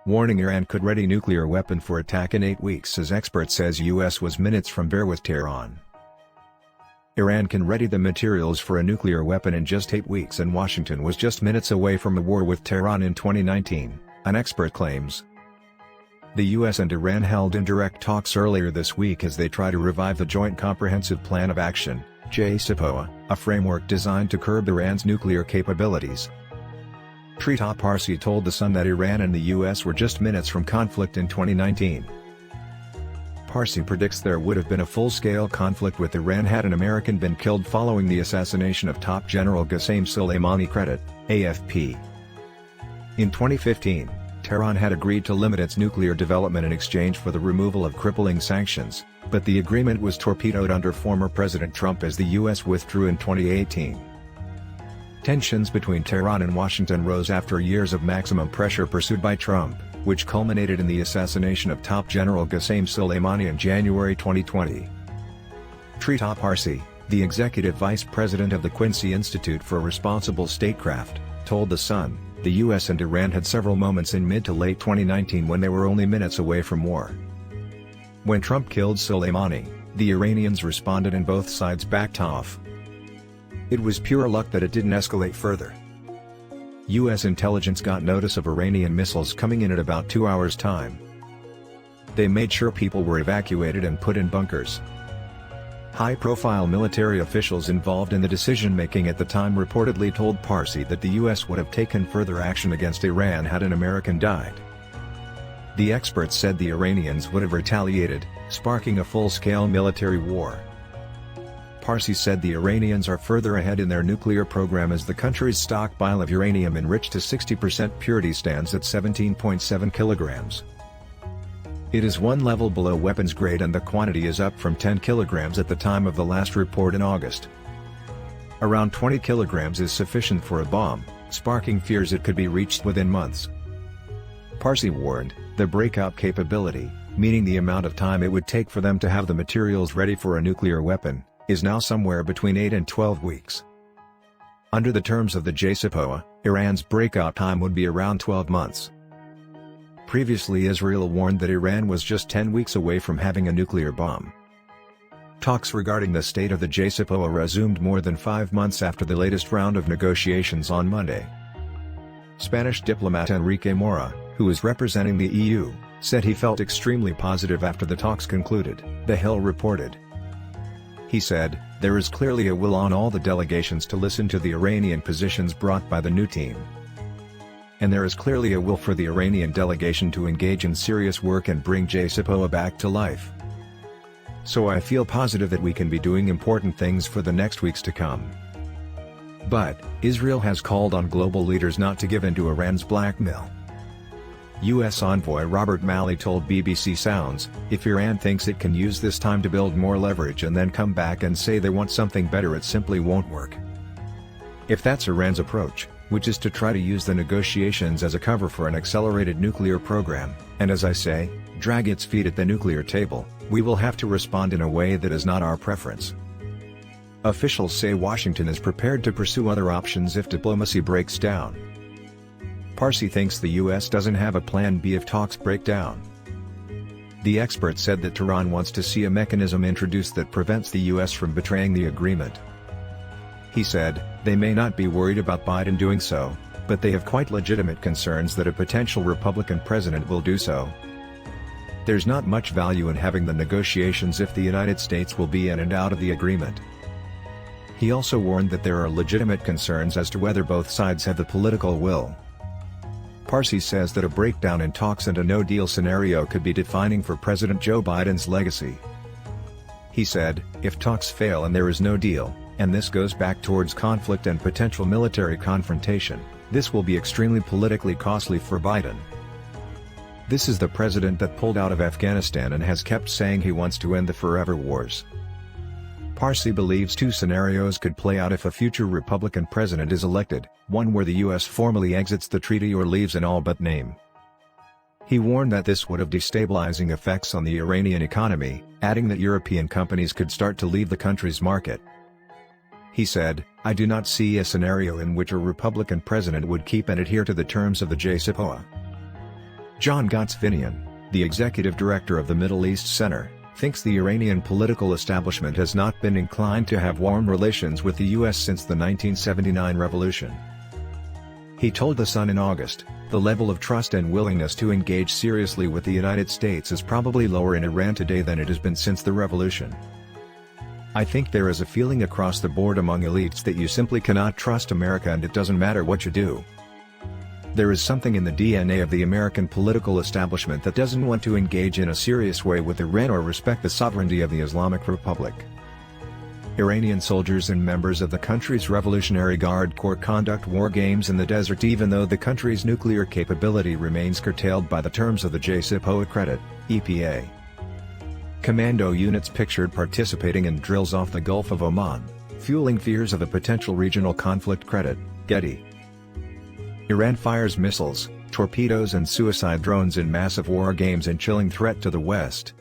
warning Iran could ready nuclear weapon for attack in 8 weeks as expert says US was minutes from bear with Tehran. Iran can ready the materials for a nuclear weapon in just 8 weeks and Washington was just minutes away from a war with Tehran in 2019, an expert claims. The US and Iran held indirect talks earlier this week as they try to revive the Joint Comprehensive Plan of Action, JCPOA, a framework designed to curb Iran's nuclear capabilities. Trita Parsi told The Sun that Iran and the US were just minutes from conflict in 2019. Parsi predicts there would have been a full-scale conflict with Iran had an American been killed following the assassination of top General Qasem Soleimani. Credit, AFP. In 2015, Tehran had agreed to limit its nuclear development in exchange for the removal of crippling sanctions, but the agreement was torpedoed under former President Trump as the US withdrew in 2018. Tensions between Tehran and Washington rose after years of maximum pressure pursued by Trump, which culminated in the assassination of top General Qasem Soleimani in January 2020. Trita Parsi, the executive vice president of the Quincy Institute for Responsible Statecraft, told The Sun, the US and Iran had several moments in mid to late 2019 when they were only minutes away from war. When Trump killed Soleimani, the Iranians responded and both sides backed off. It was pure luck that it didn't escalate further. US intelligence got notice of Iranian missiles coming in at about 2 hours' time. They made sure people were evacuated and put in bunkers. High-profile military officials involved in the decision-making at the time reportedly told Parsi that the US would have taken further action against Iran had an American died. The experts said the Iranians would have retaliated, sparking a full-scale military war. Parsi said the Iranians are further ahead in their nuclear program as the country's stockpile of uranium enriched to 60% purity stands at 17.7 kilograms. It is one level below weapons grade and the quantity is up from 10 kilograms at the time of the last report in August. Around 20 kilograms is sufficient for a bomb, sparking fears it could be reached within months. Parsi warned, the breakout capability, meaning the amount of time it would take for them to have the materials ready for a nuclear weapon, is now somewhere between 8 and 12 weeks. Under the terms of the JCPOA, Iran's breakout time would be around 12 months. Previously Israel warned that Iran was just 10 weeks away from having a nuclear bomb. Talks regarding the state of the JCPOA resumed more than 5 months after the latest round of negotiations on Monday. Spanish diplomat Enrique Mora, who is representing the EU, said he felt extremely positive after the talks concluded, The Hill reported. He said, there is clearly a will on all the delegations to listen to the Iranian positions brought by the new team. And there is clearly a will for the Iranian delegation to engage in serious work and bring JCPOA back to life. So I feel positive that we can be doing important things for the next weeks to come. But, Israel has called on global leaders not to give in to Iran's blackmail. U.S. envoy Robert Malley told BBC Sounds, if Iran thinks it can use this time to build more leverage and then come back and say they want something better, it simply won't work. If that's Iran's approach, which is to try to use the negotiations as a cover for an accelerated nuclear program, and as I say, drag its feet at the nuclear table, we will have to respond in a way that is not our preference. Officials say Washington is prepared to pursue other options if diplomacy breaks down. Parsi thinks the US doesn't have a plan B if talks break down. The expert said that Tehran wants to see a mechanism introduced that prevents the US from betraying the agreement. He said, they may not be worried about Biden doing so, but they have quite legitimate concerns that a potential Republican president will do so. There's not much value in having the negotiations if the United States will be in and out of the agreement. He also warned that there are legitimate concerns as to whether both sides have the political will. Parsi says that a breakdown in talks and a no-deal scenario could be defining for President Joe Biden's legacy. He said, if talks fail and there is no deal, and this goes back towards conflict and potential military confrontation, this will be extremely politically costly for Biden. This is the president that pulled out of Afghanistan and has kept saying he wants to end the forever wars. Parsi believes two scenarios could play out if a future Republican president is elected, one where the US formally exits the treaty or leaves in all but name. He warned that this would have destabilizing effects on the Iranian economy, adding that European companies could start to leave the country's market. He said, I do not see a scenario in which a Republican president would keep and adhere to the terms of the JCPOA. John Gottsvinian, the executive director of the Middle East Center, thinks the Iranian political establishment has not been inclined to have warm relations with the U.S. since the 1979 revolution. He told The Sun in August, "The level of trust and willingness to engage seriously with the United States is probably lower in Iran today than it has been since the revolution. I think there is a feeling across the board among elites that you simply cannot trust America and it doesn't matter what you do. There is something in the DNA of the American political establishment that doesn't want to engage in a serious way with Iran or respect the sovereignty of the Islamic Republic." Iranian soldiers and members of the country's Revolutionary Guard Corps conduct war games in the desert even though the country's nuclear capability remains curtailed by the terms of the JCPOA credit, EPA. Commando units pictured participating in drills off the Gulf of Oman, fueling fears of a potential regional conflict credit, Getty. Iran fires missiles, torpedoes and suicide drones in massive war games and chilling threat to the West.